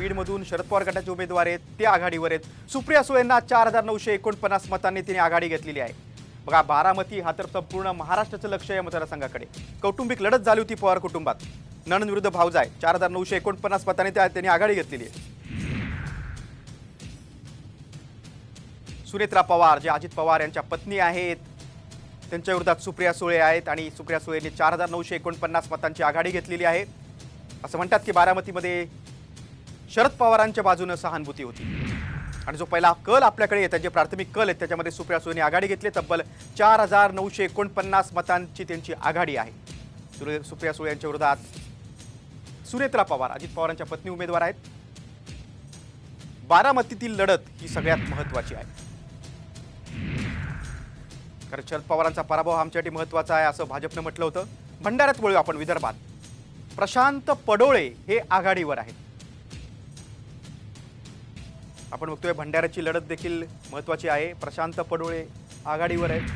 बीडमधून शरद पवार गटाचे उमेदवार आहेत ते आघाडीवर आहेत। सुप्रिया सुळेंना 4949 मतांनी तिने आघाडी घेतलेली आहे। बघा बारामती हा तर संपूर्ण महाराष्ट्राचं लक्ष या मतदारसंघाकडे। कौटुंबिक लढत झाली होती पवार कुटुंबात। नणंद विरुद्ध भावजाय 4949 मतांनी त्यांनी आघाडी घेतलेली आहे। सुनेत्रा पवार जे अजित पवार यांच्या पत्नी आहेत त्यांच्या विरोधात सुप्रिया सुळे आहेत आणि सुप्रिया सुळेंनी 4949 मतांची आघाडी घेतलेली आहे। असं म्हणतात की बारामतीमध्ये शरद पवारांच्या बाजूने सहानुभूती होती आणि जो पहिला कल आपल्याकडे येतात जे प्राथमिक कल आहेत त्याच्यामध्ये सुप्रिया सुळेंनी आघाडी घेतली। तब्बल 4949 मतांची त्यांची आघाडी आहे। सुप्रिया सुळे यांच्या विरोधात सुनेत्रा पवार अजित पवारांच्या पत्नी उमेदवार आहेत। बारामतीतील लढत ही सगळ्यात महत्त्वाची आहे कारण शरद पवारांचा पराभव आमच्यासाठी महत्त्वाचा आहे असं भाजपने म्हटलं होतं। भंडाऱ्यात वळू आपण विदर्भात। प्रशांत पडोळे हे आघाडीवर आहेत। आपण बघतोय भंडाऱ्याची लढत देखील महत्त्वाची आहे। प्रशांत पडोळे आघाडीवर आहेत।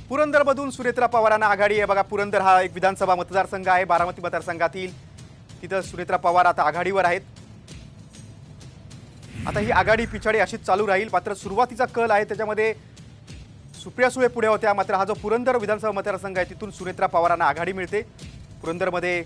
पुरंदरमधून सुनेत्रा पवारांना आघाडी आहे। बघा पुरंदर हा एक विधानसभा मतदारसंघ आहे बारामती मतदारसंघातील। तिथं सुनेत्रा पवार आता आघाडीवर आहेत। आता ही आघाडी पिछाडी अशीच चालू राहील। मात्र सुरुवातीचा कल आहे त्याच्यामध्ये सुप्रिया सुळे पुढे होत्या। मात्र हा जो पुरंदर विधानसभा मतदारसंघ आहे तिथून सुनेत्रा पवारांना आघाडी मिळते। पुरंदरमध्ये